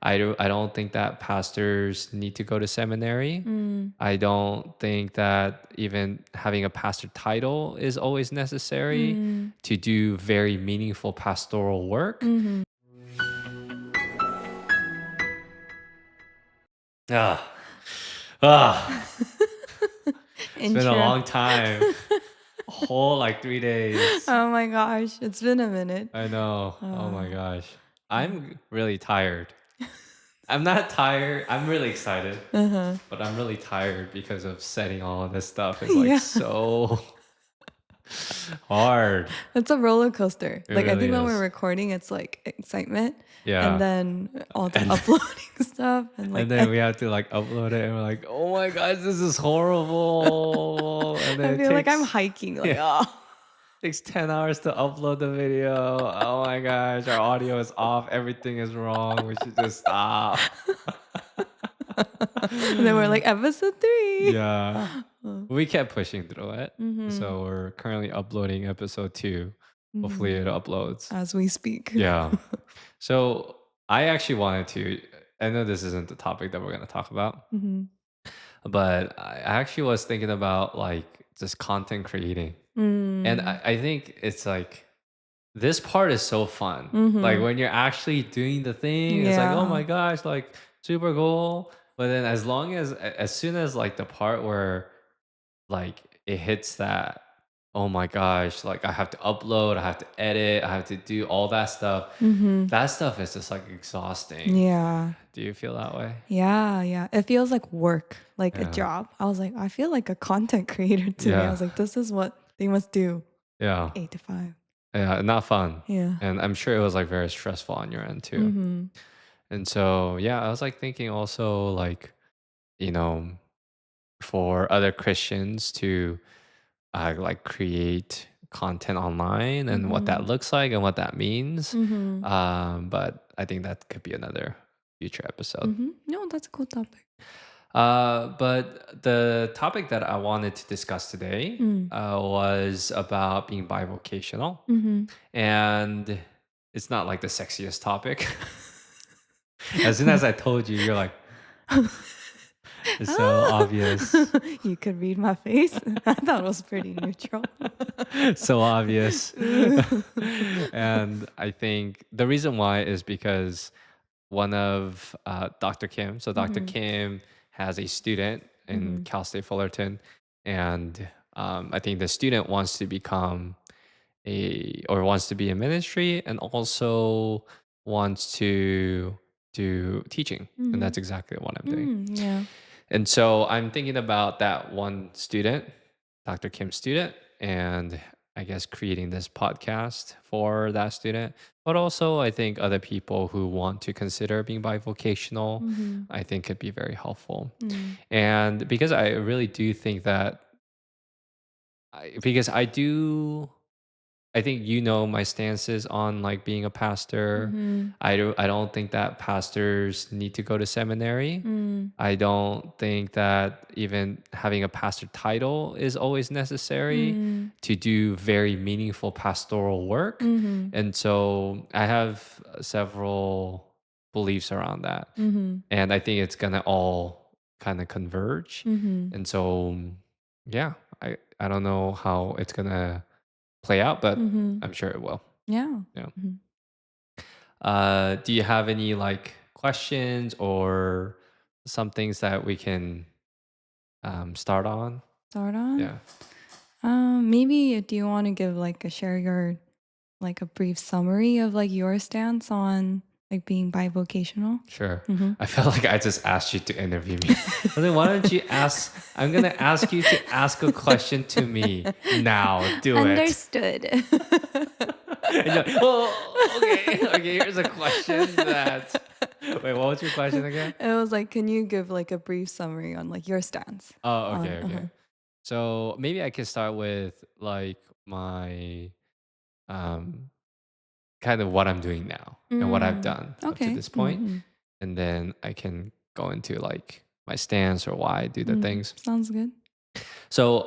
I don't think that pastors need to go to seminary. Mm. I don't think that even having a pastor title is always necessary Mm. to do very meaningful pastoral work. Mhm. Ah, ah, it's been a Intro. long time. A whole like 3 days. Oh my gosh, it's been a minute. I know. Oh my Uh, gosh. I'm really tired. I'm not tired. I'm really excited, uh-huh. but I'm really tired because of setting all of this stuff. It's like Yeah. so hard. It's a roller coaster. It Like, I really think when we're is. recording, it's like excitement, and Yeah. then all the And uploading stuff, and and like, then we have to like upload it and we're like, oh my gosh, this is horrible. And then I it feel like I'm takes hiking. Like, yeah, oh. takes 10 hours to upload the video. Oh my gosh, our audio is off, everything is wrong. We should just stop. And then we're like, episode 3. Yeah. Uh, We kept pushing through it. mhm. So we're currently uploading episode 2. Hopefully Mhm. it uploads. As we speak. Yeah. So I actually wanted to I know this isn't the topic that we're going to talk about, Mhm. but I actually was thinking about like just content creating. And Mm. I think it's like this part is so fun. Like Mhm. when you're actually doing the thing, it's like, oh Yeah. my gosh, like super cool. But then as soon as like the part where like it hits that, oh my gosh, like I have to upload, I have to edit, I have to do all that stuff. Mhm. That stuff is just like exhausting. Yeah. Do you feel that way? Yeah, yeah. It feels like work, like a Yeah. job. I was like, I feel like a content creator today. I Yeah. was like, this is what they must do. Yeah. 8 to 5. Yeah. Not fun. Yeah. And I'm sure it was like very stressful on your end too. Mhm. And so, yeah, I was like thinking also like, you know, for other Christians to like create content online and what that Mhm. looks like and what that means. Mhm. But I think that could be another future episode. Mhm. No, that's a cool topic. But the topic that I wanted to discuss today Mm. was about being bivocational. Mhm. And it's not like the sexiest topic. As soon as I told you, you're like, it's so obvious. You could read my face. I thought it was pretty neutral. So obvious. Ooh. And I think the reason why is because one of Dr. Kim, so Dr. Mhm. Kim has a student in Mhm. Cal State Fullerton, and I think the student wants to become or wants to be in ministry and also wants to do teaching. And Mhm. that's exactly what I'm doing. Mm, yeah. And so I'm thinking about that one student, Dr. Kim's student, and I guess creating this podcast for that student. But also, I think other people who want to consider being bivocational, Mhm. I think could be very helpful. Mm. And because I really do think that, because I think you know my stances on like being a pastor. Mhm. I don't think that pastors need to go to seminary. Mm. I don't think that even having a pastor title is always necessary Mm. to do very meaningful pastoral work. Mhm. And so I have several beliefs around that. Mhm. And I think it's going to all kind of converge. Mhm. And so yeah, I don't know how it's going to play out, but Mhm. I'm sure it will. Yeah. Yeah. Mhm. Do you have any like questions or some things that we can start on? Start on? Yeah, Maybe do you want to give like a share your like a brief summary of like your stance on like being bivocational? sure. Mm-hmm. I felt like I just asked you to interview me. I think, why don't you ask? I'm gonna ask you to ask a question to me now. Do it. Understood. And you're like, well, okay, okay. Here's a question that. Wait, what was your question again? It was like, can you give like a brief summary on like your stance Oh, on? okay, okay. So maybe I can start with like my um kind of what I'm doing now and what I've Mm, done up to okay. this point, Mm-hmm. and then I can go into like my stance or why I do the Mm, things. sounds good. So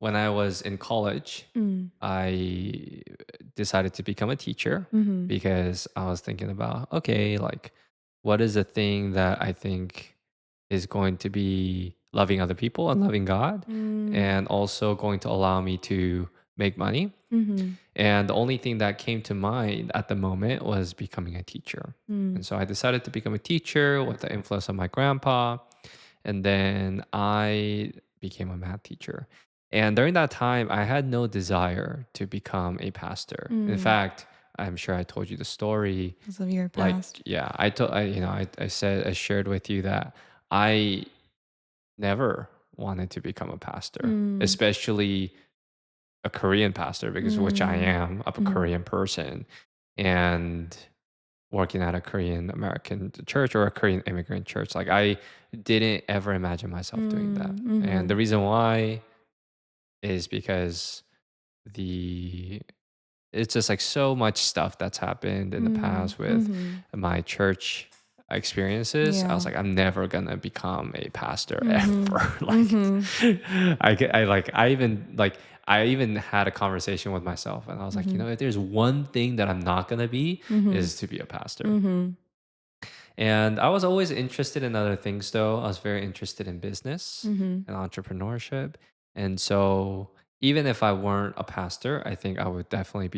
when I was in college, Mm. I decided to become a teacher Mhm. because I was thinking about, okay, like, what is the thing that I think is going to be loving other people and loving God, Mm. and also going to allow me to make money? Mhm. And the only thing that came to mind at the moment was becoming a teacher. Mm. And so I decided to become a teacher with the influence of my grandpa. And then I became a math teacher. And during that time, I had no desire to become a pastor. In Mm. fact, I'm sure I told you the story. Because of your Like, past. yeah, I told, I said, I shared with you that I never wanted to become a pastor, Mm. especially a Korean pastor, because which I Mm. am, I'm a Mhm. Korean person, and working at a Korean American church or a Korean immigrant church. Like, I didn't ever imagine myself doing that. Mm. And the Mhm. reason why is because the it's just like so much stuff that's happened in the Mm. past with Mhm. my church experiences. I was Yeah. like, I'm never gonna become a pastor Mhm. ever. Like, Mhm. I even had a conversation with myself, and I was like, Mhm. if there's one thing that I'm not gonna be, Mhm. is to be a pastor. Mhm. And I was always interested in other things, though. I was very interested in business Mhm. and entrepreneurship. And so, even if I weren't a pastor, I think I would definitely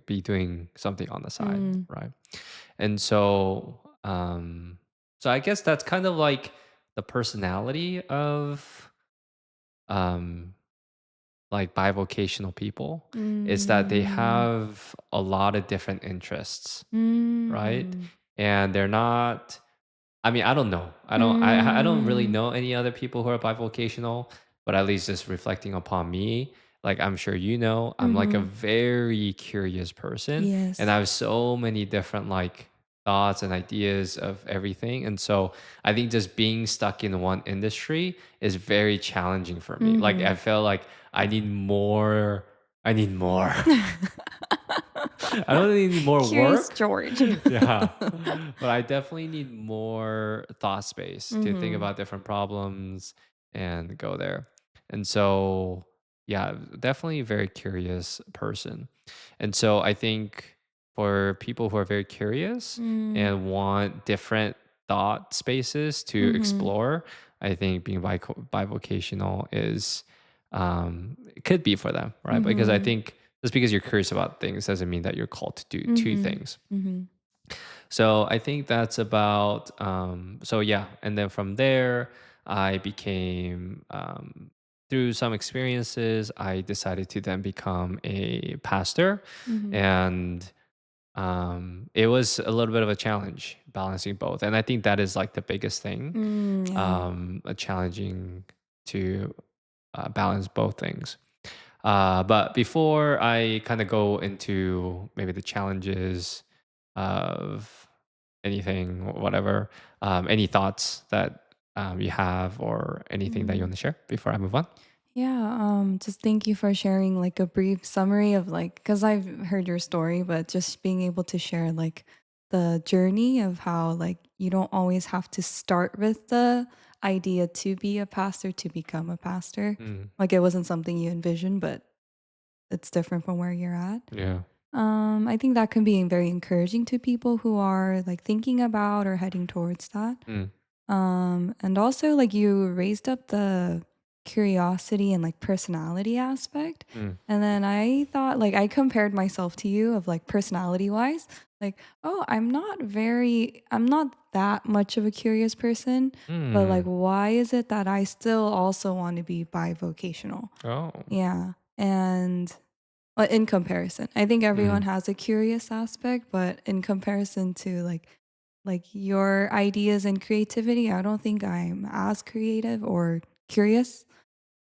be doing something on the side, Mm. right? And so, so I guess that's kind of like the personality of um, like bivocational people, is that they Mm. have a lot of different interests, right? Mhm. And they're not, I mean, I don't know. I don't really Mm. know any other people who are bivocational, but at least just reflecting upon me, like, I'm sure I'm like a Mhm. very curious person, and I Yes. have so many different like thoughts and ideas of everything. And so I think just being stuck in one industry is very challenging for me. Like, I Mhm. feel like I need more. I don't really need more Curious work. George. Yeah. But I definitely need more thought space to think Mhm. about different problems and go there. And so, yeah, definitely a very curious person. And so I think for people who are very curious Mm. and want different thought spaces to Mhm. explore, I think being bivocational is, it could be for them, right? Because I Mhm. think just because you're curious about things doesn't mean that you're called to do two Mhm. things. Mhm. So I think that's about, so yeah. And then from there, I became, through some experiences, I decided to then become a pastor. Mhm. And it was a little bit of a challenge balancing both. And I think that is like the biggest thing, Mm, yeah. a challenging to balance both things. But before I kind of go into maybe the challenges of anything, whatever, any thoughts that you have, or anything that you Mm. want to share before I move on? Yeah, just thank you for sharing like a brief summary of like, because I've heard your story, but just being able to share like the journey of how like you don't always have to start with the idea to be a pastor to become a pastor. Mm, Like it wasn't something you envisioned, but it's different from where you're at. yeah. I think that can be very encouraging to people who are like thinking about or heading towards that. Mm, And also like you raised up the curiosity and like personality aspect. mm, And then I thought like I compared myself to you of like personality wise, like, oh, I'm not that much of a curious person, but like mm. why is it that I still also want to be bivocational? Oh. Yeah. And in comparison, I think everyone Mm, has a curious aspect, but in comparison to like your ideas and creativity, I don't think I'm as creative or curious.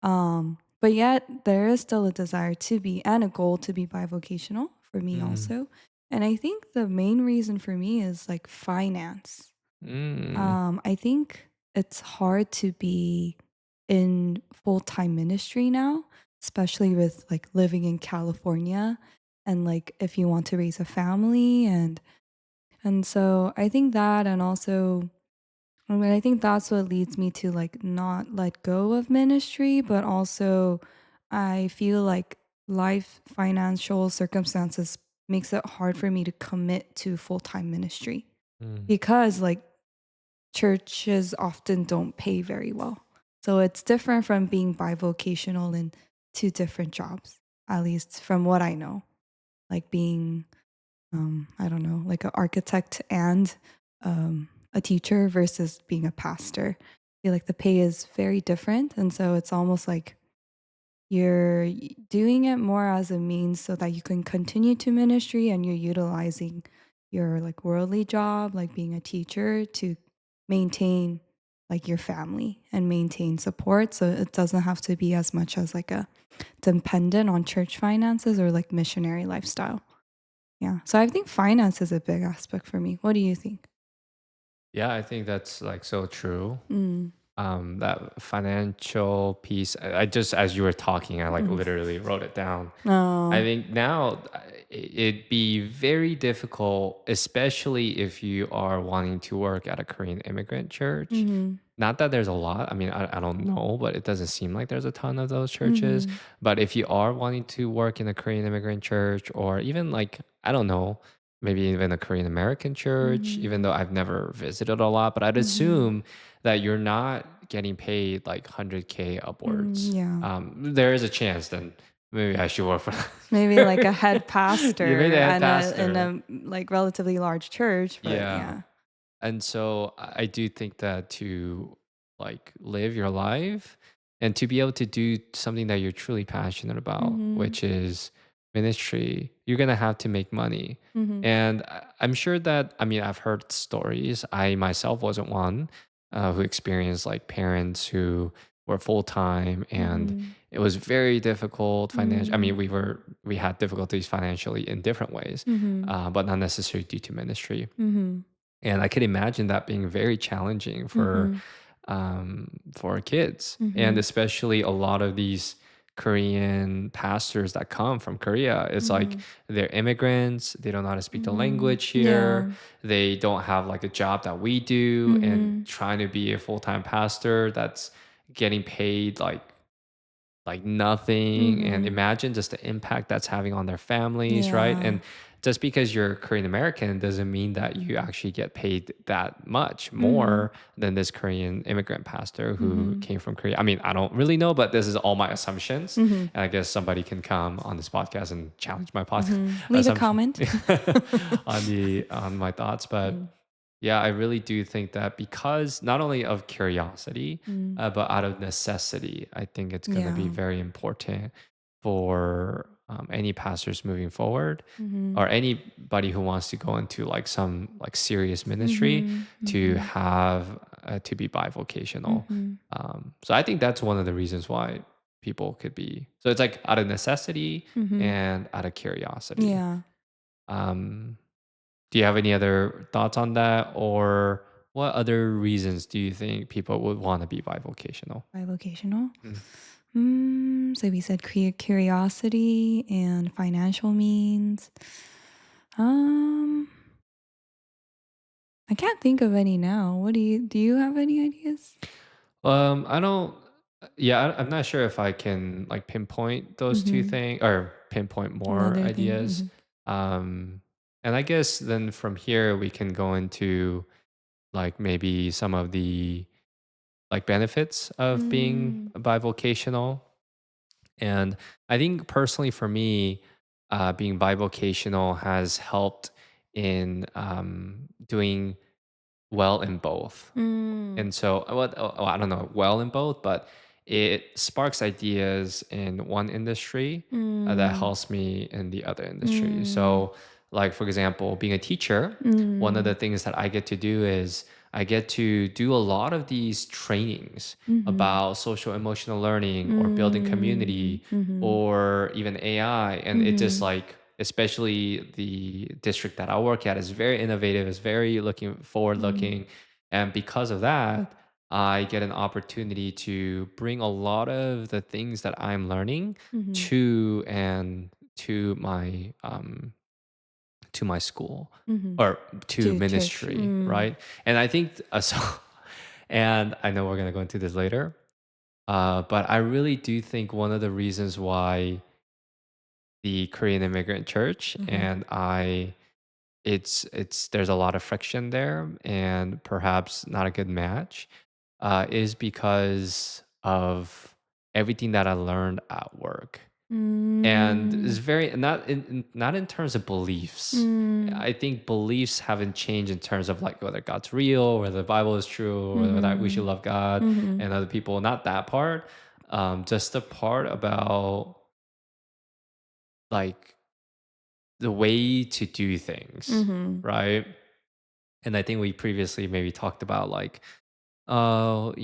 But yet there is still a desire to be and a goal to be bivocational for me mm, also. And I think the main reason for me is like finance. mm, I think it's hard to be in full-time ministry now, especially with like living in California and like if you want to raise a family and so I think that and also I mean I think that's what leads me to like not let go of ministry, but also I feel like life financial circumstances makes it hard for me to commit to full-time ministry Mm, because like churches often don't pay very well. So it's different from being bivocational in two different jobs, at least from what I know. Like being I don't know, like an architect and a teacher versus being a pastor. I feel like the pay is very different. And so it's almost like doing it more as a means so that you can continue to ministry and you're utilizing your like worldly job, like being a teacher, to maintain like your family and maintain support. So it doesn't have to be as much as like a dependent on church finances or like missionary lifestyle. Yeah. So I think finance is a big aspect for me. What do you think? yeah, I think that's like so true. Mm. That financial piece, I just, as you were talking, I like Mhm. literally wrote it down. I Oh. think now it'd be very difficult, especially if you are wanting to work at a Korean immigrant church. Mhm. Not that there's a lot. I mean, I don't know, but it doesn't seem like there's a ton of those churches. Mhm. But if you are wanting to work in a Korean immigrant church, or even like, I don't know, maybe even a Korean American church, even Mhm. though I've never visited a lot, but I'd Mhm. assume that you're not getting paid like 100K Mm, upwards. yeah. There is a chance then maybe I should work for Maybe like a head You made pastor a head and in pastor. a like relatively large church, but Yeah. yeah. And so I do think that to like live your life and to be able to do something that you're truly passionate about, Mhm. which is ministry, you're going to have to make money. Mhm. And I'm sure that, I mean, I've heard stories. I myself wasn't one who experienced like parents who were full time and Mhm. it was very difficult financial. I mean, Mm. we had difficulties financially in different ways, Mhm. but not necessarily due to ministry. Mhm. And I could imagine that being very challenging Mhm. for kids, and Mhm. especially a lot of these Korean pastors that come from Korea. It's like Mhm. they're immigrants. They don't know how to speak the Mhm. language Yeah. here. They don't have like a job that we do, and Mhm. trying to be a full time pastor that's getting paid like nothing, and Mhm. imagine just the impact that's having on their families, right? Yeah. And just because you're Korean American doesn't mean that you actually get paid that much Mhm. more than this Korean immigrant pastor who Mhm. came from Korea. I mean, I don't really know, but this is all my assumptions, Mhm. and I guess somebody can come on this podcast and challenge my Mhm. Leave a assumption comment. on my thoughts. But Mm. yeah, I really do think that because not only of curiosity, Mm. but out of necessity, I think it's going to be Yeah. very important for any pastors moving forward, Mhm. or anybody who wants to go into like some like serious ministry, Mhm. to Mhm. have to be bivocational. Mhm. So I think that's one of the reasons why people could be. So it's like out of necessity Mhm. and out of curiosity. Yeah. Um, do you have any other thoughts on that, or what other reasons do you think people would want to be bivocational? Bivocational. Mm. So we said curiosity and financial means. Um, I can't think of any now. What do you have any ideas? I don't. Yeah, I'm not sure if I can like pinpoint those two Mm-hmm. things or pinpoint more Another thing. ideas. Mm-hmm. Um, and I guess then from here we can go into like maybe some of the like benefits of being Mm, bivocational. And I think personally for me, being bivocational has helped in doing well in both. mm, And so, I don't know, well in both, but it sparks ideas in one industry that mm, helps me in the other industry. mm, So, like for example, being a teacher, one of the mm, things that I get to do is I get to do a lot of these trainings mm-hmm, about social emotional learning or building mm, community mm-hmm, or even AI. And it just mm-hmm, like, especially the district that I work at is very innovative, is very looking forward mm, looking, and because of that, I get an opportunity to bring a lot of the things that I'm learning mm-hmm, to to my school mm-hmm. or to To church. ministry, right? And I think so. And I know we're gonna go into this later. But I really do think one of the reasons why the Korean immigrant church Mhm. and I it's there's a lot of friction there and perhaps not a good match is because of everything that I learned at work. And it's Mm. very not in terms of beliefs. Mm. I think beliefs haven't changed in terms of like whether God's real, whether the Bible is true, or whether that we should Mhm. love God Mhm. and other people. Not that part. Just the part about like the way to do things, Mhm. right? And I think we previously maybe talked about like, oh,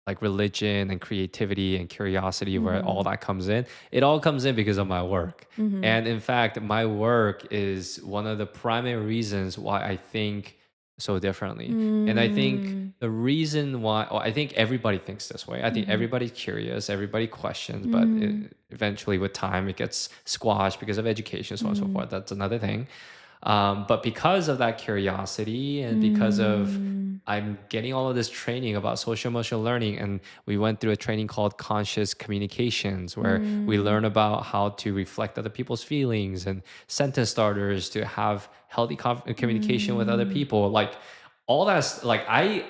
like religion and creativity and curiosity where all Mhm. that comes in. It all comes in because of my work. Mhm. And in fact, my work is one of the primary reasons why I think so differently. And I think Mm. the reason why, well, I think everybody thinks this way. I think Mhm. everybody's curious, everybody questions, but Mm. eventually with time it gets squashed because of education, so on and so Mm. forth. That's another thing. But because of that curiosity and because of Mm. I'm getting all of this training about social emotional learning, and we went through a training called conscious communications, where we Mm. learn about how to reflect other people's feelings and sentence starters to have healthy communication with other Mm. people. Like all that's like I'm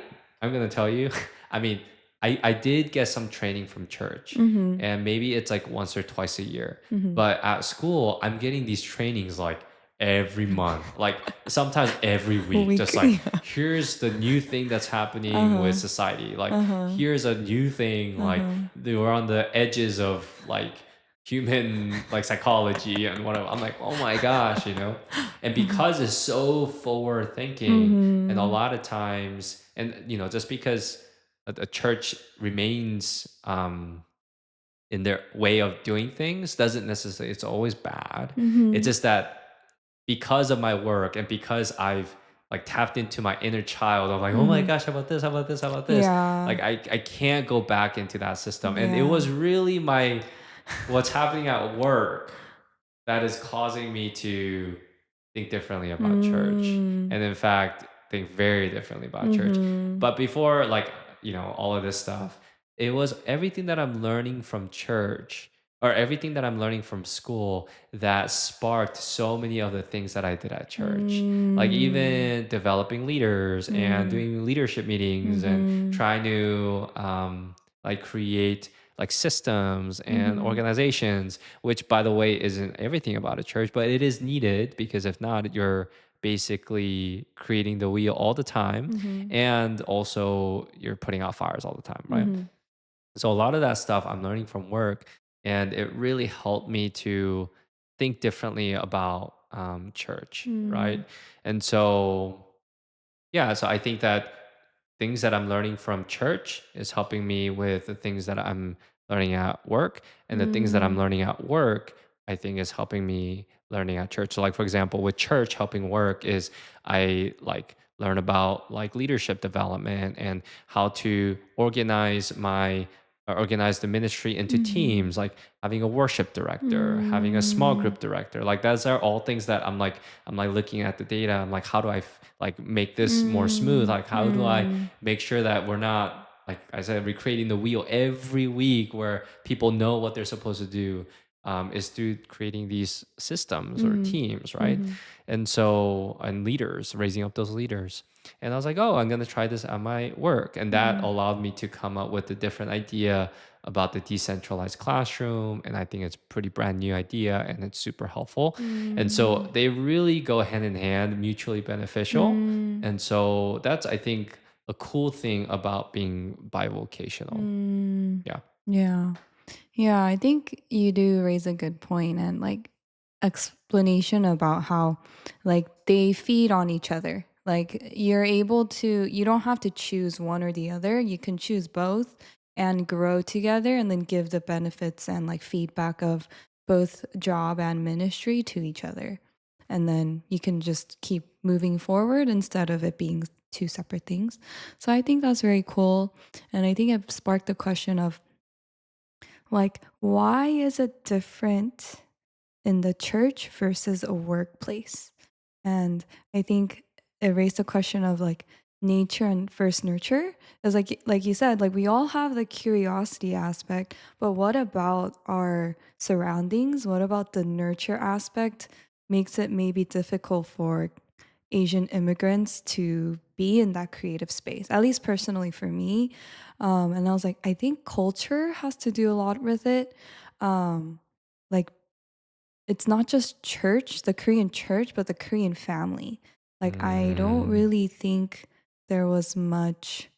gonna tell you, I mean, I did get some training from church, Mhm. and maybe it's like once or twice a year. Mhm. But at school, I'm getting these trainings like every month, like sometimes every week. Week. Just like Yeah. here's the new thing that's happening with Uh-huh. society. Like Uh-huh. here's a new thing. Like Uh-huh. they were on the edges of like human like psychology and whatever. I'm like, oh my gosh, And Mhm. because it's so forward thinking, and a Mhm. lot of times, and just because a church remains in their way of doing things doesn't necessarily it's always bad. It's Mhm. just that because of my work and because I've like tapped into my inner child of like, oh my Mhm. gosh, how about this? How about this? How about this? Yeah. Like I can't go back into that system. And it Yeah. was really my what's happening at work that is causing me to think differently about church. Mm. And in fact, think very differently about church. Mhm. But before, like, all of this stuff, it was everything that I'm learning from church or everything that I'm learning from school that sparked so many of the things that I did at church. Like, Mm. even developing leaders and Mm. doing leadership meetings and Mhm. trying to, like, create like systems and Mhm. organizations, which by the way isn't everything about a church, but it is needed because if not, you're basically creating the wheel all the time Mhm. and also you're putting out fires all the time, right? Mhm. So a lot of that stuff I'm learning from work, and it really helped me to think differently about church, right? Mm. And so yeah, so I think that things that I'm learning from church is helping me with the things that I'm learning at work, and the things that I'm Mm. learning at work, I think is helping me learning at church. So like for example, with church helping work is I like learn about like leadership development and how to organize the ministry into Mhm. teams, like having a worship director, having a small Mm. group director. Like those are all things that I'm like looking at the data. I'm like, how do I like make this more smooth? Mm. Like, how do I Mm. make sure that we're not, like I said, recreating the wheel every week where people know what they're supposed to do? Is through creating these systems or Mhm. teams, right? Mhm. And leaders, raising up those leaders. And I was like, oh, I'm gonna try this at my work, and that Mhm. allowed me to come up with a different idea about the decentralized classroom. And I think it's pretty brand new idea, and it's super helpful. And so Mm. they really go hand in hand, mutually beneficial. Mm. And so that's, I think, a cool thing about being bivocational. Mm. Yeah. Yeah. Yeah, I think you do raise a good point and like explanation about how like they feed on each other. Like you don't have to choose one or the other. You can choose both and grow together and then give the benefits and like feedback of both job and ministry to each other. And then you can just keep moving forward instead of it being two separate things. So I think that's very cool. And I think it sparked the question of like, why is it different in the church versus a workplace? And I think it raised the question of like, nature and first nurture is like you said, like we all have the curiosity aspect, but what about our surroundings? What about the nurture aspect makes it maybe difficult for Asian immigrants to be in that creative space, at least personally for me. And I was like, I think culture has to do a lot with it. Um, like it's not just church, the Korean church, but the Korean family. Like I don't Mm, really think there was much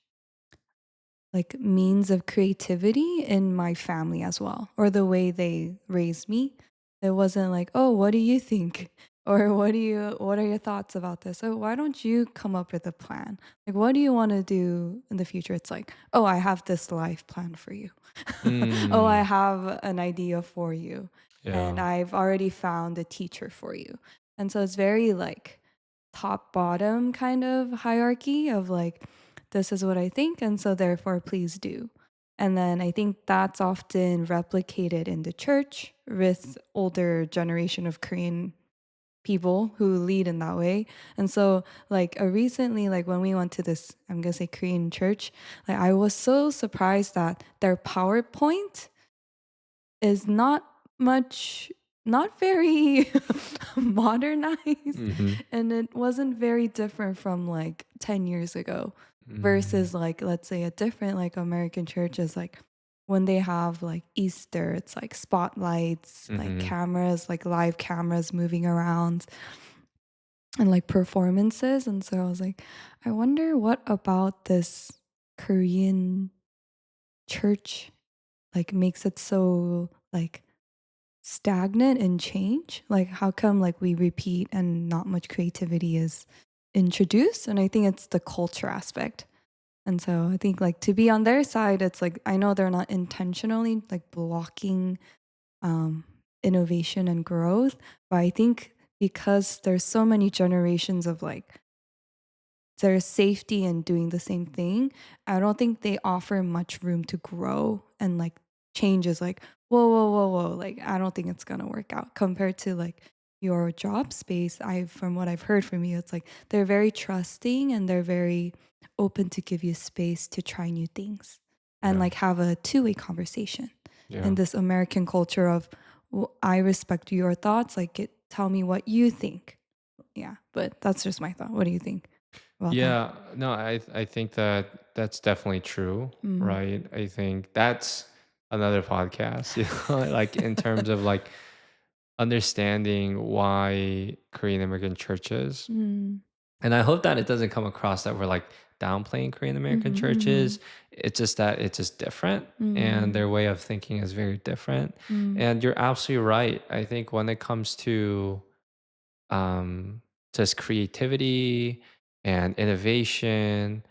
like means of creativity in my family as well, or the way they raised me. It wasn't like, "Oh, what do you think?" Or what are your thoughts about this? "Oh, why don't you come up with a plan? Like, what do you want to do in the future?" It's like, "Oh, I have this life plan for you." "Oh, I mm, have an idea for you, and yeah. I've already found a teacher for you." And so it's very like top bottom kind of hierarchy of like, this is what I think, and so therefore please do. And then I think that's often replicated in the church with older generation of Korean people who lead in that way. And so like recently, like when we went to this, I'm gonna say Korean church, like I was so surprised that their PowerPoint is not much, not very modernized, Mhm. and it wasn't very different from like 10 years ago Mm, versus like let's say a different like American churches, like when they have like Easter, it's like spotlights, like mhm. cameras, like live cameras moving around and like performances. And so I was like, I wonder what about this Korean church like makes it so like stagnant in change? Like, how come like we repeat and not much creativity is introduced? And I think it's the culture aspect. And so I think like to be on their side, it's like I know they're not intentionally like blocking um, innovation and growth, but I think because there's so many generations of like there's safety in doing the same thing. I don't think they offer much room to grow and like change is like, whoa, whoa, whoa, whoa. Like, I don't think it's gonna work out compared to like your job space. I from what I've heard from you, it's like they're very trusting and they're very open to give you space to try new things and Yeah, like have a two-way conversation. yeah. In this American culture of I respect your thoughts, like tell me what you think. Yeah, but that's just my thought. What do you think about that? Yeah, no, I think that that's definitely true, Mm. right? I think that's another podcast, you know, like in terms of like understanding why Korean immigrant churches. Mm. And I hope that it doesn't come across that we're like downplaying Korean American Mhm, mhm. churches. It's just that it's just different and Mm. their way of thinking is very different. Mm. And you're absolutely right. I think when it comes to um just creativity and innovation,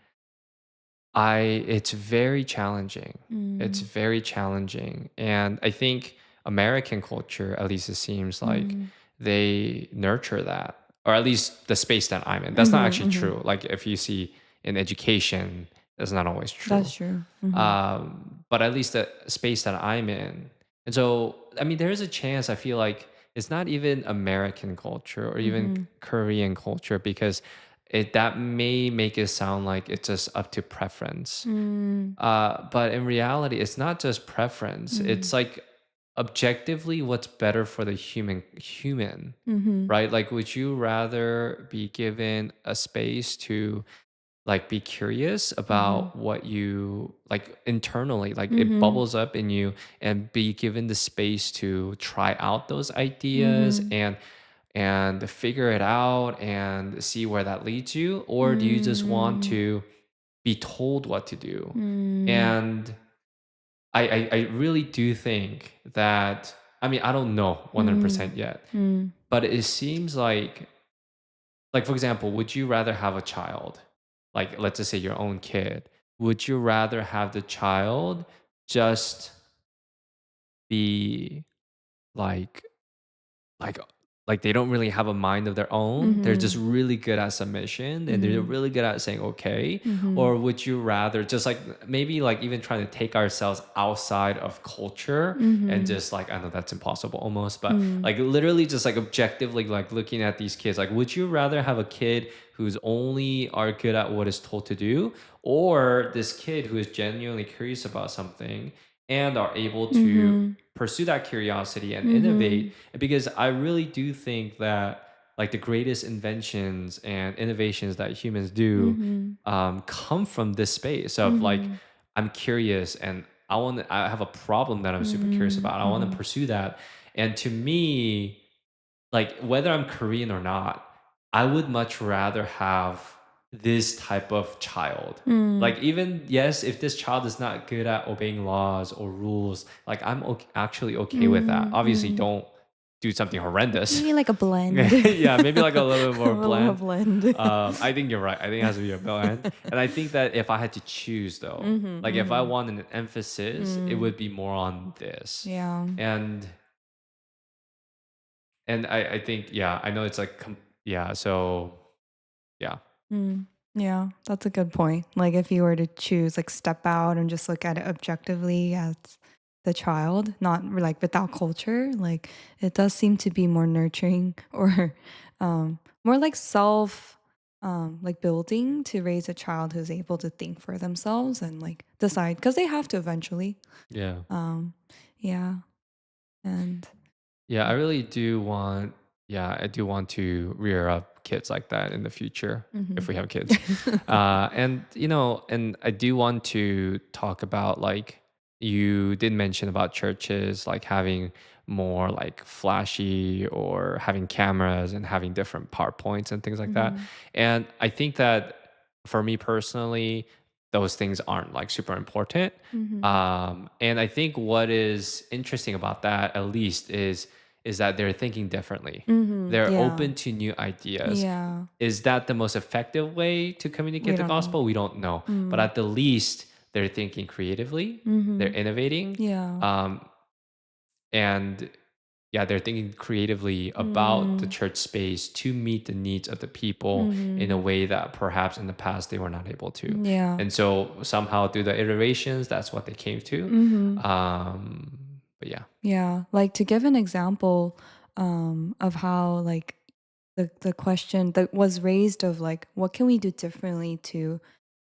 I it's very challenging. It's Mm. very challenging. And I think American culture, at least it seems like Mm. they nurture that, or at least the space that I'm in. That's not Mhm, actually mhm. true. Like if you see in education, that's not always true. That's true. Mhm. But at least the space that I'm in. And so, I mean, there is a chance I feel like it's not even American culture or even Mhm. Korean culture because that may make it sound like it's just up to preference. Mm. But in reality, it's not just preference. Mm. It's like objectively what's better for the human, Mhm. right? Like, would you rather be given a space to like be curious Mhm. about what you like internally, like it Mhm. bubbles up in you, and be given the space to try out those ideas Mhm. and figure it out and see where that leads you? Or do you just want Mm. to be told what to do? Mm. And I really do think that, I mean, I don't know Mm. 100% yet, Mm. but it seems like for example, would you rather have a child, like let's just say your own kid, would you rather have the child just be like like like they don't really have a mind of their own. They're just Mhm. really good at submission and they're Mhm. really good at saying okay. Mhm. Or would you rather just like maybe like even trying to take ourselves outside of culture and Mhm. just like I know that's impossible almost, but Mm. like literally just like objectively like looking at these kids, like would you rather have a kid who's only are good at what is told to do, or this kid who is genuinely curious about something and are able to Mhm. pursue that curiosity and innovate? Mhm. Because I really do think that like the greatest inventions and innovations that humans do Mhm. come from this space of like Mhm. I'm curious and I have a problem that I'm super curious Mhm. about. I want to Mhm. pursue that. And to me, like whether I'm Korean or not, I would much rather have this type of child. Mm. Like even yes, if this child is not good at obeying laws or rules, like actually okay with that. Mm. Obviously, Mm. don't do something horrendous. Maybe like a blend. Yeah, maybe like a little bit A more little bland. blend. I think you're right. I think it has to be a blend. And I think that if I had to choose though, Mhm. like if I Mhm. wanted an emphasis, it Mm. would be more on this. Yeah. And I think yeah, I know it's like yeah, so yeah. Mm. Yeah, that's a good point. Like if you were to choose, like step out and just look at it objectively as the child, not like without culture, like it does seem to be more nurturing or more like self like building to raise a child who's able to think for themselves and like decide because they have to eventually. Yeah. Um yeah. And Yeah, I really do want yeah, I do want to rear up kids like that in the future if mhm. we have kids. And you know, and I do want to talk about like you did mention about churches like having more like flashy or having cameras and having different PowerPoints and things like that. Mhm. And I think that for me personally, those things aren't like super important. Mhm. And I think what is interesting about that, at least, is that they're thinking differently. Mhm. They're Yeah. open to new ideas. Yeah. Is that the most effective way to We communicate the don't know. gospel? We don't know. But Mm. at the least, they're thinking creatively, they're Mhm. innovating, Yeah. um, and yeah, they're thinking creatively about the Mm. church space to meet the needs of the people in a Mhm. way that perhaps in the past they were not able to. Yeah. And so somehow through the iterations, that's what they came to. Mhm. But yeah. Yeah. Like to give an example of how like the question that was raised of like what can we do differently to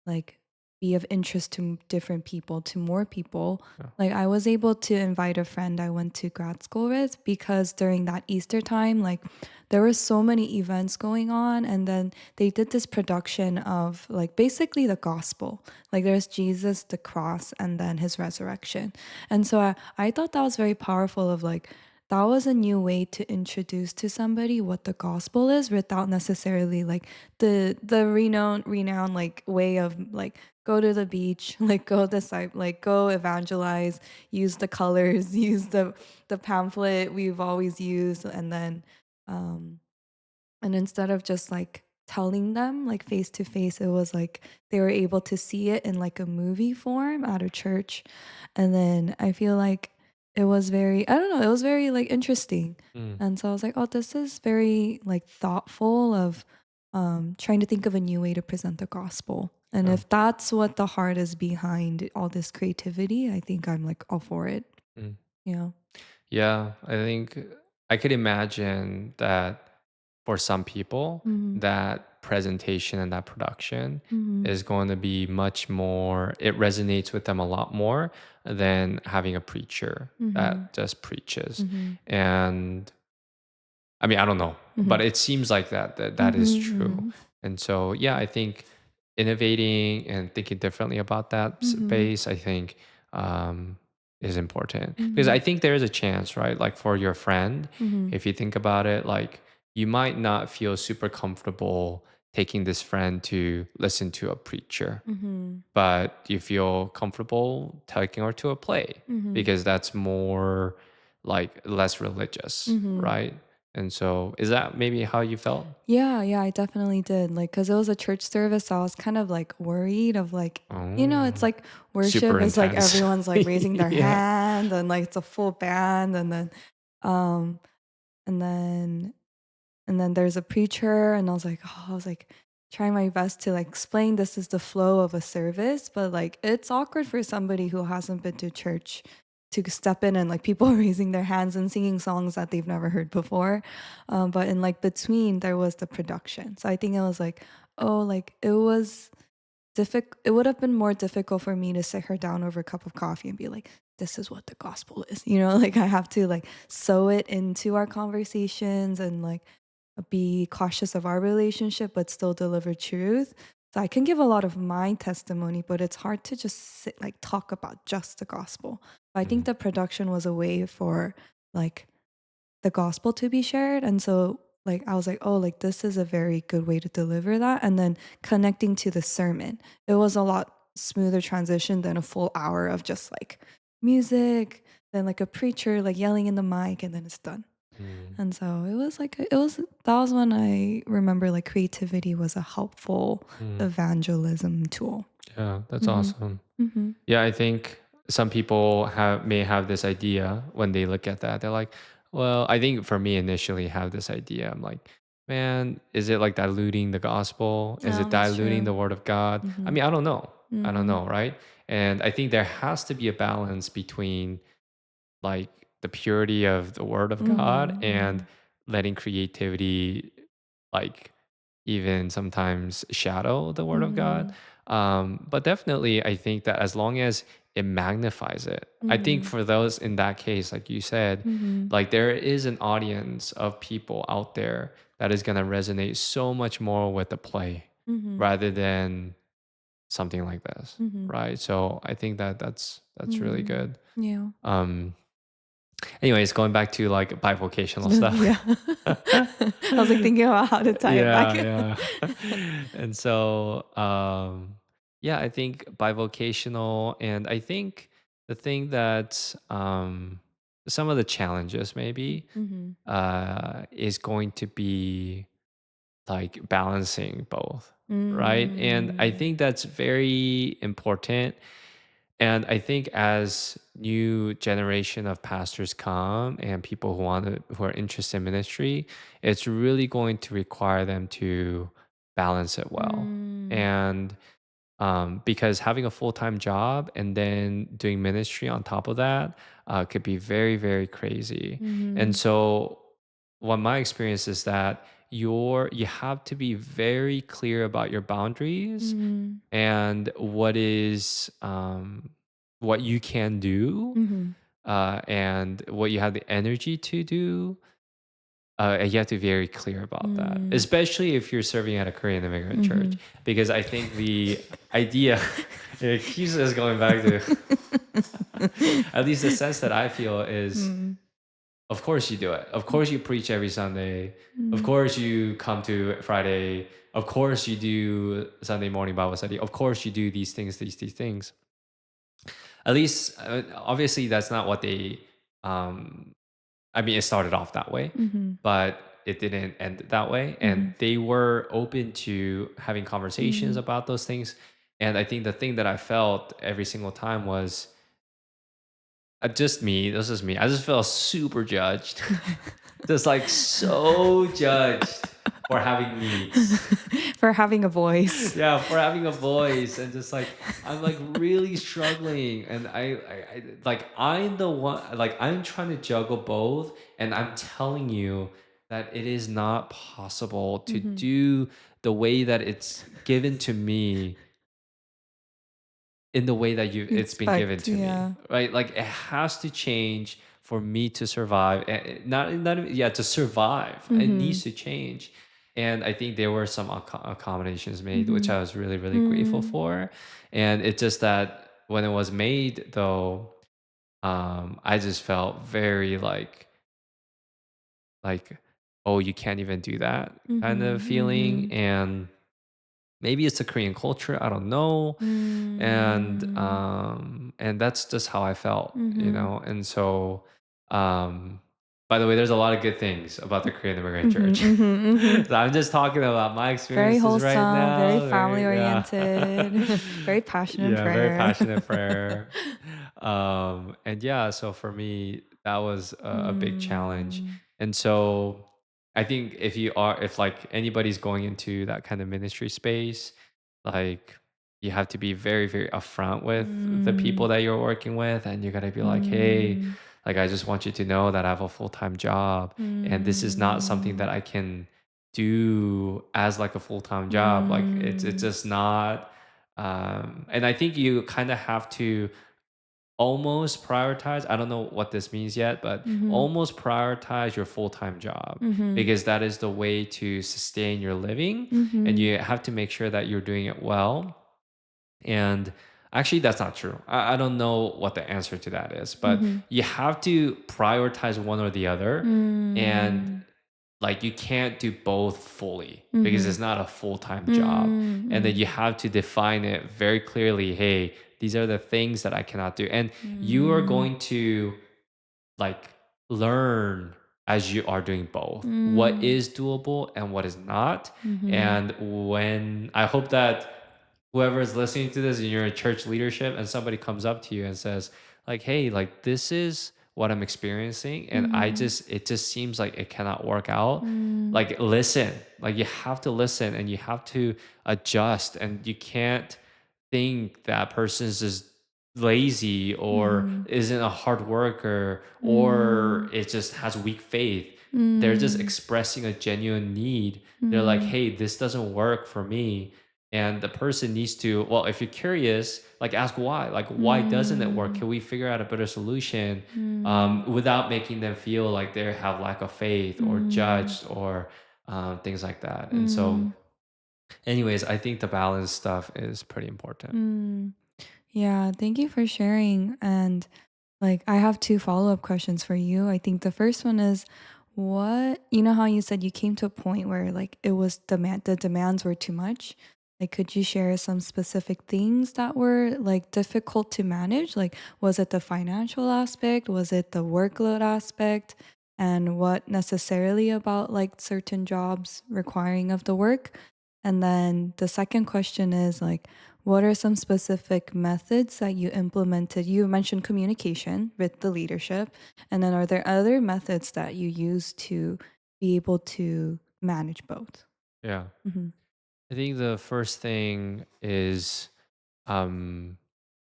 like be of interest to different people, to more people. Yeah. Like I was able to invite a friend I went to grad school with because during that Easter time, like there were so many events going on and then they did this production of like basically the gospel. Like there's Jesus, the cross, and then his resurrection. And so I thought that was very powerful of like that was a new way to introduce to somebody what the gospel is without necessarily like the renowned like way of like go to the beach like go disciple like go evangelize, use the colors, use the pamphlet we've always used, um and instead of just like telling them like face to face, it was like they were able to see it in like a movie form at a church. And then I feel like it was very, I don't know, it was very like interesting. Mm, And so I was like, oh, this is very like thoughtful of trying to think of a new way to present the gospel. And yeah. if that's what the heart is behind all this creativity, I think I'm like all for it. Mm. Yeah. Yeah, I think I could imagine that for some people, Mm-hmm. that presentation and that production Mm-hmm. is going to be much more, it resonates with them a lot more than having a preacher Mm-hmm. that just preaches. Mm-hmm. And I mean, I don't know, but it seems like that is true. Mm-hmm. And so, yeah, I think innovating and thinking differently about that Mm-hmm. space, I think, is important because I Mhm. think there is a chance, right? Like for your friend, Mhm. if you think about it, like you might not feel super comfortable taking this friend to listen to a preacher, Mhm. but you feel comfortable taking her to a play Mhm. because that's more like less religious, Mhm. right? And so, is that maybe how you felt? Yeah, yeah, I definitely did. Like, cause it was a church service, so I was kind of like worried of like, it's Oh, like super worship is like intense. everyone's like raising their Yeah. hand and like it's a full band and then um and then and then there's a preacher, and I was like trying my best to like explain this is the flow of a service, but like it's awkward for somebody who hasn't been to church to step in and like people raising their hands and singing songs that they've never heard before. But in like between there was the production. So I think it was like, oh, like it was it would have been more difficult for me to sit her down over a cup of coffee and be like, this is what the gospel is. Like I have to like sew it into our conversations and like be cautious of our relationship, but still deliver truth. So I can give a lot of my testimony, but it's hard to just sit, like talk about just the gospel. But I think Mhm. the production was a way for like the gospel to be shared. And so like I was like, oh, like this is a very good way to deliver that. And then connecting to the sermon, it was a lot smoother transition than a full hour of just like music, then like a preacher like yelling in the mic, and then it's done. Mm, And so it was like it was that was when I remember like creativity was a helpful mm. evangelism tool. Yeah, that's Mhm. awesome. Mhm. Yeah, I think some people may have this idea when they look at that. They're like, well, I think for me initially have this idea. I'm like, man, is it like diluting the gospel? Is Oh, it that's diluting true. the word of God? I Mhm. mean, I don't know. I don't Mhm. know, right? And I think there has to be a balance between like the purity of the word of God Mhm. and Mhm. letting creativity like even sometimes shadow the word of God. Mhm. But definitely I think that as long as it magnifies it, I think Mhm. for those in that case, like you said, Mhm. like there is an audience of people out there that is going to resonate so much more with the play Mhm. rather than something like this, Mhm. right? So I think that that's really Mhm. good. Yeah. um Anyways, going back to like bivocational stuff. Yeah. I was like thinking about how to tie it back. Yeah, yeah. And so, yeah, I think bivocational, and I think the thing that some of the challenges maybe Mhm. is going to be like balancing both, right? And I Mm. think that's very important. And I think as new generation of pastors come and people who are interested in ministry, it's really going to require them to balance it well. Mm. And because having a full time job and then doing ministry on top of that could be very, very crazy. And Mhm. so, what my experience is that you have to be very clear about your boundaries Mhm. and what you can do Mhm. and what you have the energy to do. And you have to be very clear about that, Mm. especially if you're serving at a Korean immigrant church, Mhm. because I think the idea it keeps us going back to at least the sense that I feel is, Mm. of course you do it. Of course you preach every Sunday. Of Mm. course you come to Friday. Of course you do Sunday morning Bible study. Of course you do these things, these things. At least, obviously, that's not what they. Um, I mean, it started off that way, Mhm. but it didn't end that way. And Mhm. they were open to having conversations Mhm. about those things. And I think the thing that I felt every single time was just me. This is me. I just felt super judged, just like so judged for having needs. For having a voice. Yeah, for having a voice and just like I'm like really struggling, and I like I'm the one, like I'm trying to juggle both, and I'm telling you that it is not possible to Mhm. do the way that it's given to me in the way that it's been given Expect, to me, yeah. right? Like it has to change for me to survive. Not even, yeah, to survive. It needs Mhm. to change. And I think there were some accommodations made, which I Mhm. was really, really grateful Mm. for. And it's just that when it was made, though, I just felt very like, oh, you can't even do that kind of Mhm. feeling. Mhm. And maybe it's the Korean culture, I don't know. Mm. And that's just how I felt, you Mhm. know. And so um by the way, there's a lot of good things about the Korean immigrant Mhm. church. Mhm. Mhm. So I'm just talking about my Very experiences right wholesome, very now. family Very, yeah. oriented, very passionate Yeah, very prayer. passionate prayer. And yeah, so for me that was a big challenge. Mm. And so I think if like anybody's going into that kind of ministry space, like you have to be very, very upfront with the people Mm, that you're working with, and you gotta be like, hey, mm, like I just want you to know that I have a full-time job, and this is not something that mm, I can do as like a full-time job. Like it's mm, just not. And I think you kind of have to almost prioritize. I don't know what this means yet, but mhm, almost prioritize your full-time job mhm, because that is the way to sustain your living, and mhm, you have to make sure that you're doing it well. And actually that's not true. I don't know what the answer to that is, but mhm, you have to prioritize one or the other. And mm, like you can't do both fully because mhm, it's not a full-time job. And then mm, you have to define it very clearly. Hey, these are the things that I cannot do. And you are mm, going to like learn as you are doing both what mm, is doable and what is not. mhm, And when I hope that whoever is listening to this and you're in church leadership and somebody comes up to you and says like, hey, like this is what I'm experiencing and mhm, it just seems like it cannot work out. mm, Like listen, like you have to listen and you have to adjust, and you can't think that person is just lazy or mhm, isn't a hard worker or mm, it just has weak faith. They're just mm, expressing a genuine need. They're like, mm, hey, this doesn't work for me. And the person needs to, well, if you're curious, like ask why. Like, why doesn't it work? mm, Can we figure out a better solution mm, without making them feel like they have lack of faith or mm, judged or things like that. And so, mm, anyways, I think the balance stuff is pretty important. mm. Yeah, thank you for sharing. And like, I have two follow-up questions for you. I think the first one is what, you know how you said you came to a point where like it was the demands were too much? Like, could you share some specific things that were like difficult to manage? Like, was it the financial aspect? Was it the workload aspect? And what necessarily about like certain jobs requiring of the work? And then the second question is like, what are some specific methods that you implemented? You mentioned communication with the leadership. And then are there other methods that you use to be able to manage both? Yeah. Mhm. I think the first thing is, um,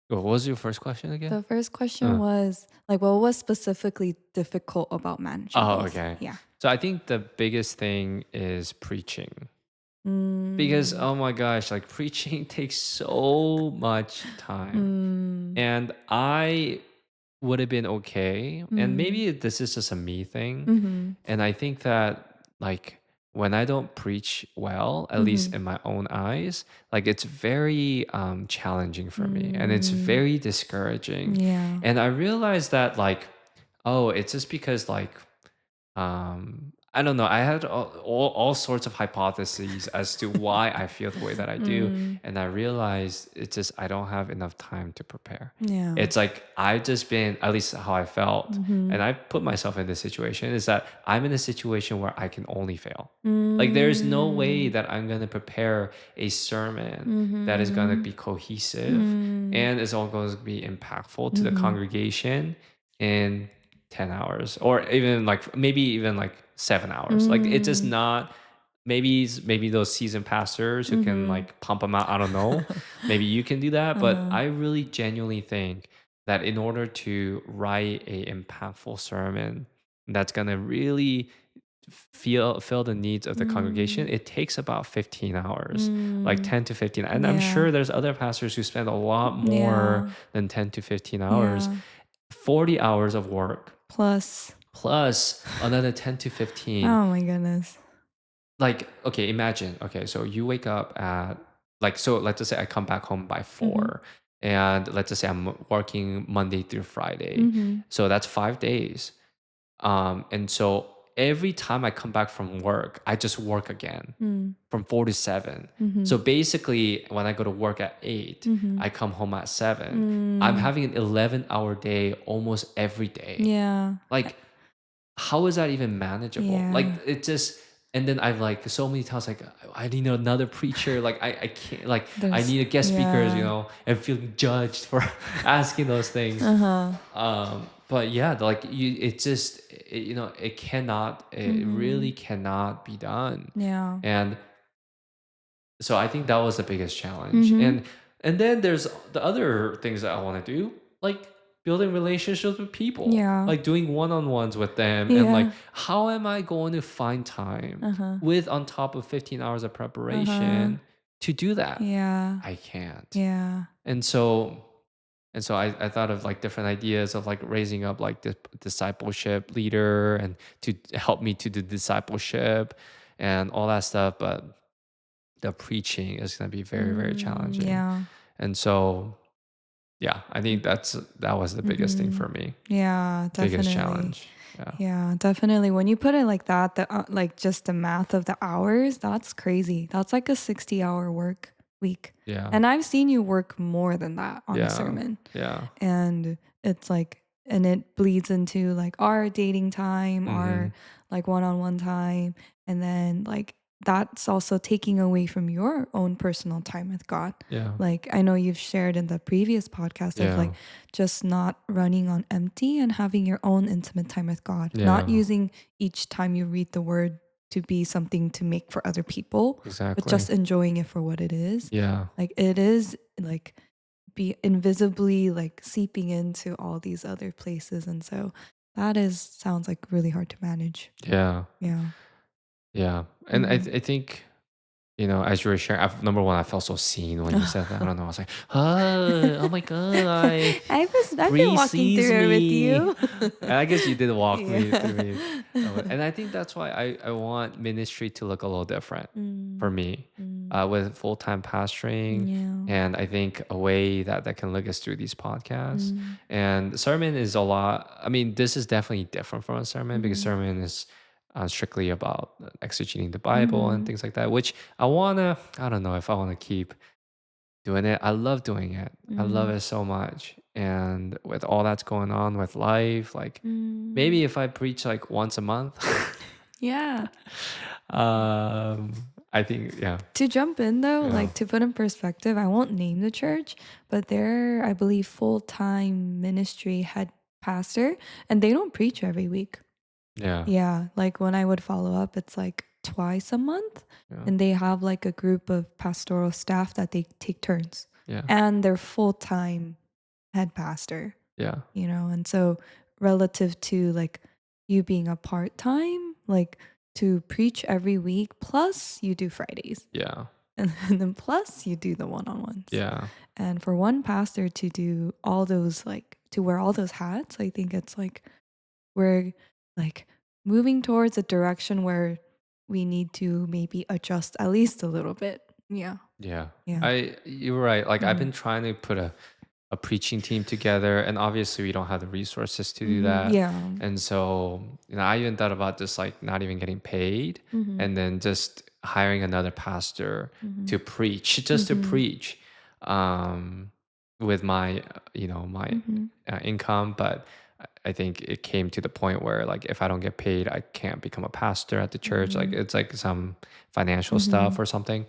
what was your first question again? The first question Uh, was like, what was specifically difficult about managing oh, both? okay. Yeah. So I think the biggest thing is preaching because, Mm, oh my gosh, like preaching takes so much time. mm, And I would have been okay. And mm, maybe this is just a me thing. mhm, And I think that like when I don't preach well, at least mhm, in my own eyes, like it's very challenging for me and it's mm, very discouraging. yeah. And I realized that like, oh, it's just because like I don't know. I had all sorts of hypotheses as to why I feel the way that I do. Mm, And I realized it's just I don't have enough time to prepare. yeah. It's like I've just been, at least how I felt, and Mhm. I put myself in this situation, is that I'm in a situation where I can only fail. Like there's no way Mm, that I'm going to prepare a sermon that is going to mhm. be cohesive Mm, and is all going to be impactful to the mhm, congregation in 10 hours or even like maybe even like 7 hours. Like it's just mm, not, maybe those seasoned pastors who can mhm. like pump them out, I don't know. Maybe you can do that, but Uh-huh. I really genuinely think that in order to write a impactful sermon that's going to really fill the needs of the congregation, Mm, it takes about 15 hours, like mm. 10 to 15. And I'm Yeah, sure there's other pastors who spend a lot more yeah, than 10 to 15 hours, yeah. 40 hours of work Plus. plus another 10 to 15. Oh my goodness. Like, okay, imagine, okay, so you wake up at, like, so let's just say I come back home by Mhm, 4, and let's just say I'm working Monday through Friday. mhm, So that's 5 days. And so every time I come back from work, I just work again mm, from 4 to 7. mhm, So basically, when I go to work at 8, mhm, I come home at 7. I'm mm. having an 11-hour day almost every day. Yeah, Like, how is that even manageable? Like, yeah. it just, and then I've like so many times like I need another preacher. Like I can't like I There's need a guest speakers, yeah. and feeling judged for asking those things. Uh-huh. But yeah, like it just it really Mhm. cannot be done. Yeah. And so I think that was the biggest challenge. Mhm. And then there's the other things that I want to do, like building relationships with people, Yeah. like doing one-on-ones with them, and like Yeah. how am I going to find time Uh-huh. with on top of 15 hours of Uh-huh. preparation to do that? Yeah. I can't. Yeah. And so I thought of like different ideas of like raising up like the discipleship leader and to help me to do discipleship and all that stuff, but the preaching is going to be very, very challenging. Yeah. And so, yeah, I think that was the biggest thing Mhm. for me, Yeah, biggest definitely. challenge. Yeah. Yeah, definitely. When you put it like that, like just the math of the hours, that's crazy. That's like a 60-hour work week. Yeah. And I've seen you work more than that on a Yeah. sermon. Yeah. And it's like, and it bleeds into like our dating time, our Mhm. like one-on-one time, and then like that's also taking away from your own personal time with God. Yeah. Like I know you've shared in the previous podcast of Yeah. like just not running on empty and having your own intimate time with God, not Yeah. using each time you read the word to be something to make for other people, but Exactly. just enjoying it for what it is. Yeah. Like it is like be invisibly like seeping into all these other places, and so that is sounds like really hard to manage. Yeah. Yeah. Yeah. And Mhm. I think, as you were sharing, number one, I felt so seen when you said that. I don't know. I was like, oh my God, I've been Bree walking sees through it with me. you. And I guess you did walk me through Yeah. it. And I think that's why I want ministry to look a little different for Mm, me, mm, with full-time pastoring. yeah. And I think a way that can look us through these podcasts. Mm, And sermon is a lot. I mean, this is definitely different from a sermon because mhm, sermon is strictly about exegeting the Bible and mhm, things like that, which I don't know if I want to keep doing it. I love doing it. I love mm, it so much. And with all that's going on with life, like mm. maybe if I preach like once a month, Yeah. um, I think, yeah, To jump in though, yeah, like to put in perspective, I won't name the church, but they're, I believe, full-time ministry head pastor, and they don't preach every week. yeah, Yeah, like when I would follow up, it's like twice a month, yeah, and they have like a group of pastoral staff that they take turns, yeah, and they're full-time head pastor, yeah, and so relative to like you being a part-time, like to preach every week, plus you do Fridays, yeah, and then plus you do the one-on-ones. yeah, And for one pastor to do all those, like to wear all those hats, I think it's like we're like moving towards a direction where we need to maybe adjust at least a little bit. Yeah. yeah. Yeah. You're right. Like I've Mhm. been trying to put a preaching team together, and obviously we don't have the resources to do Mhm. that. Yeah. And so I even thought about just like not even getting paid, Mhm. and then just hiring another pastor Mhm. to preach, just to Mhm. preach, um with my Mhm. income. But I think it came to the point where like if I don't get paid, I can't become a pastor at the church. Like Mhm. it's like some financial stuff Mhm. or something.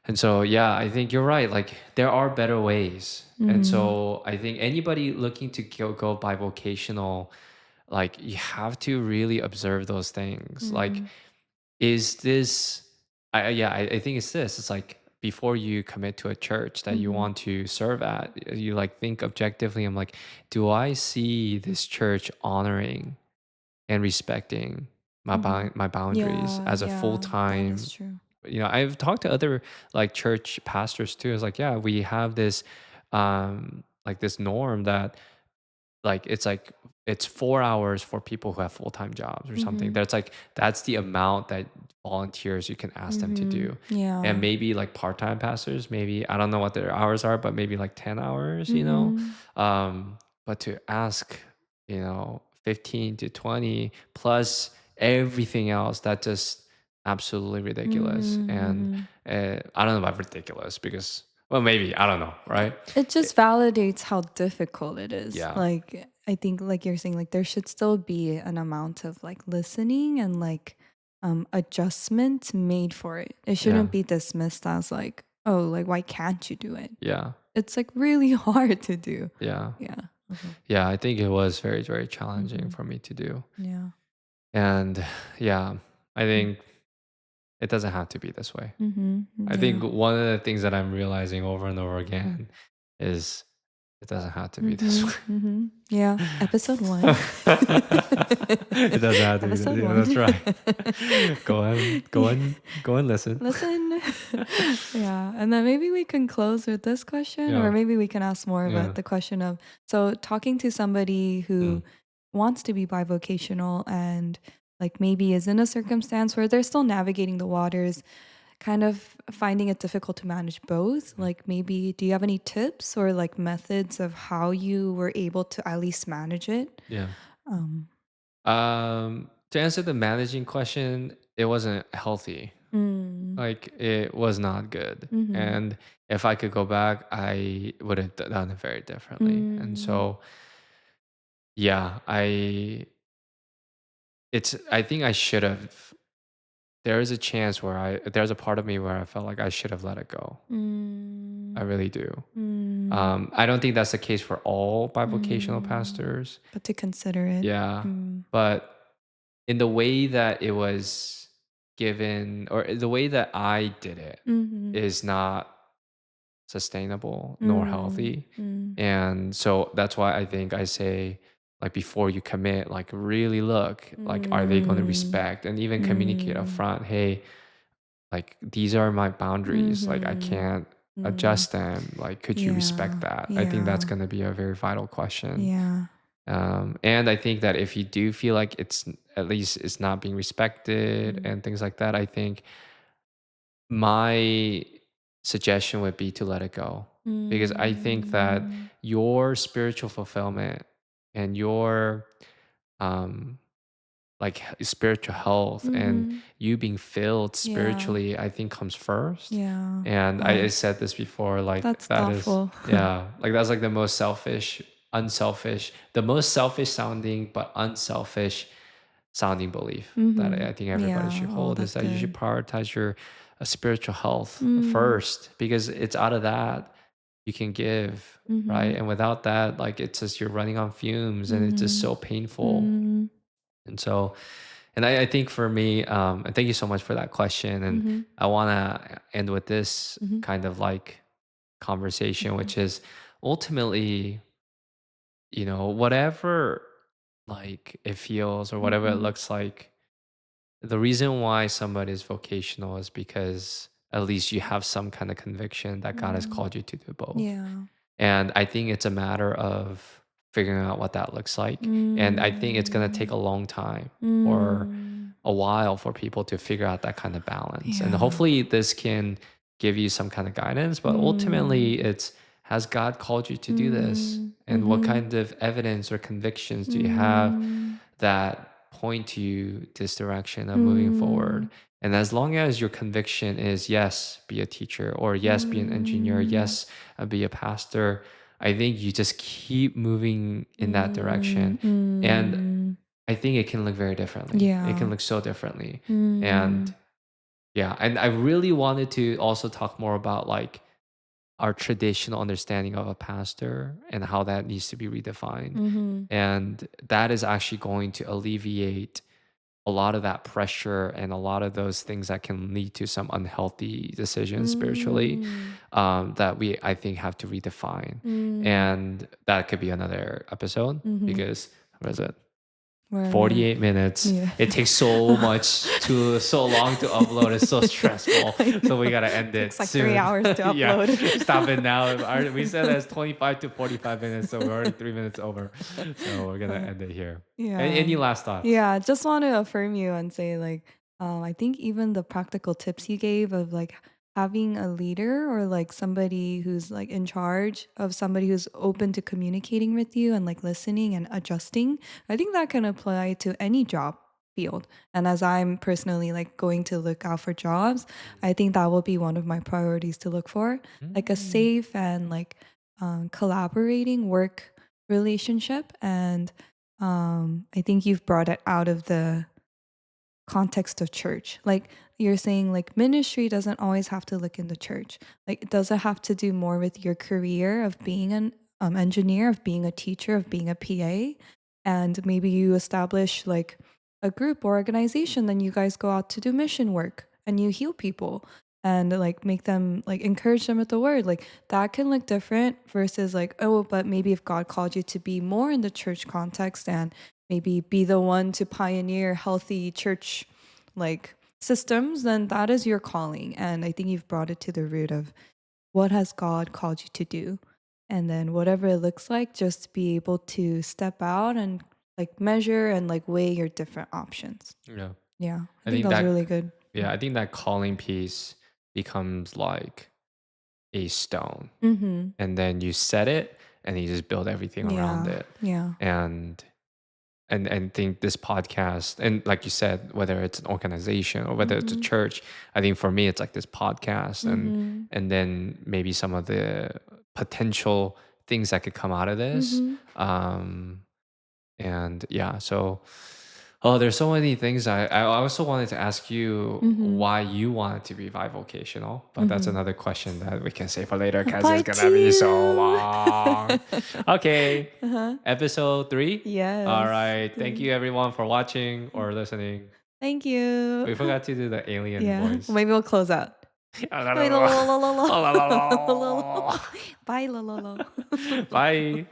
And so, yeah, I think you're right. Like there are better ways. And Mhm. so I think anybody looking to go bivocational, like you have to really observe those things. Like, Mhm. is this, I think it's this. It's like before you commit to a church that you Mhm. want to serve at, you like think objectively. I'm like, do I see this church honoring and respecting Mhm. my boundaries Yeah, as a yeah, that is full-time. true. I've talked to other like church pastors too. It's like, yeah, we have this like this norm that it's 4 hours for people who have full-time jobs or something. Mhm. That's the amount that volunteers you can ask them to Mhm. do. And Yeah. maybe like part-time pastors, maybe I don't know what their hours are, but maybe like 10 hours, Mhm. but to ask, 15 to 20 plus everything else, that just absolutely ridiculous. Mhm. And Mhm. I don't know about ridiculous because, well, maybe I don't know, right? It just validates how difficult it is. Yeah. Like, I think, like you're saying, like there should still be an amount of like listening and like adjustment made for it. It Yeah. shouldn't be dismissed as like, oh, like why can't you do it? Yeah. It's like really hard to do. Yeah. Yeah. Uh-huh. Yeah, I think it was very, very challenging Mm-hmm. for me to do. Yeah. And yeah, I think it doesn't have to be this way. Mm-hmm. I think Yeah. one of the things that I'm realizing over and over again is it doesn't have to be this Mm-hmm. way. Mm-hmm. Yeah. Episode one. It doesn't have to be this. Episode Yeah, one. that's right. Yeah. Go and listen. Listen. Yeah. And then maybe we can close with this question, or Yeah, maybe we can ask more about yeah. the question of so talking to somebody Mm, who wants to be bivocational and like maybe is in a circumstance where they're still navigating the waters, kind of finding it difficult to manage both. mm, Like maybe do you have any tips or like methods of how you were able to at least manage it? yeah. Um To answer the managing question, it wasn't healthy. mm, Like it was not good. mhm. And if I could go back, I would have done it very differently. And Mm, so, yeah, I think I should have, there is a chance where there's a part of me where I felt like I should have let it go. I mm, really do. mm, I don't think that's the case for all bivocational mm. pastors. But to consider it. Yeah. Mm, But in the way that it was given, or the way that I did it, mhm, is not sustainable nor mm, healthy. mm, And so that's why I think I say, like, before you commit, like, really look, like, are they going to mm, respect and even communicate up mm, front, hey, like, these are my boundaries. Like, I mhm, can't mm. adjust them. Like, could you respect Yeah, that? I think that's yeah, going to be a very vital question. yeah. And I think that if you do feel like at least it's not being respected Mm, and things like that, I think my suggestion would be to let it go, because I think that mm, your spiritual fulfillment and your um like spiritual health and mhm. you being filled Yeah, spiritually, I think comes first. yeah. And I Wow, said this before, like that's that is, thoughtful. yeah, like that's like the most the most selfish sounding but unselfish sounding belief that I Mhm. think everybody Yeah, should oh, hold, is that's that you should good. prioritize your spiritual health Mm, first, because it's out of that you can give, right? mhm, And without that, like it's just you're running on fumes and it's just mhm, so painful. mm, And so, and I think for me, and thank you so much for that question. And mhm, I want to end with this mhm, kind of like conversation, mhm, which is ultimately, whatever like it feels or whatever it mhm, looks like, the reason why somebody is vocational is because at least you have some kind of conviction that God has mm. called you to do both. Yeah. And I think it's a matter of figuring out what that looks like. And I think it's going to take Mm, a long time or mm. a while for people to figure out that kind of balance. And Yeah. hopefully this can give you some kind of guidance, but Mm, ultimately it's, has God called you to do this? mm, And what mhm, kind of evidence or convictions do you have mm, that point to you this direction of moving forward? mm, And as long as your conviction is yes, be a teacher, or yes, be an engineer, mm, yes, be a pastor, I think you just keep moving in that mm, direction. And mm. I think it can look very differently. It can Yeah. look so differently. And Mm, yeah, and I really wanted to also talk more about like our traditional understanding of a pastor and how that needs to be redefined. mhm, And that is actually going to alleviate a lot of that pressure and a lot of those things that can lead to some unhealthy decisions spiritually, mm, that we, I think, have to redefine. mm, And that could be another episode, mhm. because what is it? We're 48 minutes. yeah. It takes so long to upload. It's so stressful. I So we know. gotta end it Takes like 3 soon. hours to Yeah. upload. Stop it now. We said that's 25 to 45 minutes, so we're already 3 minutes over. So we're gonna Uh, end it here. yeah. Any last thoughts? Yeah, just want to affirm you and say like I think even the practical tips you gave of like having a leader or like somebody who's like in charge of somebody who's open to communicating with you and like listening and adjusting, I think that can apply to any job field. And as I'm personally like going to look out for jobs, I think that will be one of my priorities to look for, like a Mm. safe and like collaborating work relationship. And I think you've brought it out of the context of church. Like you're saying, like ministry doesn't always have to look in the church. Like it doesn't have to do more with your career of being an engineer, of being a teacher, of being a PA. And maybe you establish like a group or organization, then you guys go out to do mission work and you heal people and like make them like encourage them with the word. Like that can look different versus like, oh, but maybe if God called you to be more in the church context and maybe be the one to pioneer healthy church like systems, then that is your calling. And I think you've brought it to the root of what has God called you to do? And then whatever it looks like, just be able to step out and like measure and like weigh your different options. Yeah. Yeah, I I think think that was really that good. yeah, I think that calling piece becomes like a stone, Mhm. and then you set it and you just build everything around Yeah. it. Yeah. And and think this podcast, and like you said, whether it's an organization or whether it's a Mhm. church, I think for me it's like this podcast, Mhm. and then maybe some of the potential things that could come out of this. Mhm. um and yeah, so oh, there's so many things. I also wanted to ask you Mhm. why you wanted to be bivocational, but that's Mhm. another question that we can save for later because it's Part gonna be so 2. long. Okay, Uh-huh. episode 3. All Yes. right, thank you everyone for watching or listening. Thank you. We forgot to do the alien Yeah, voice. maybe we'll close out. Bye, la, la, la, la, la, la, la, la. Bye, la, la, la. Bye.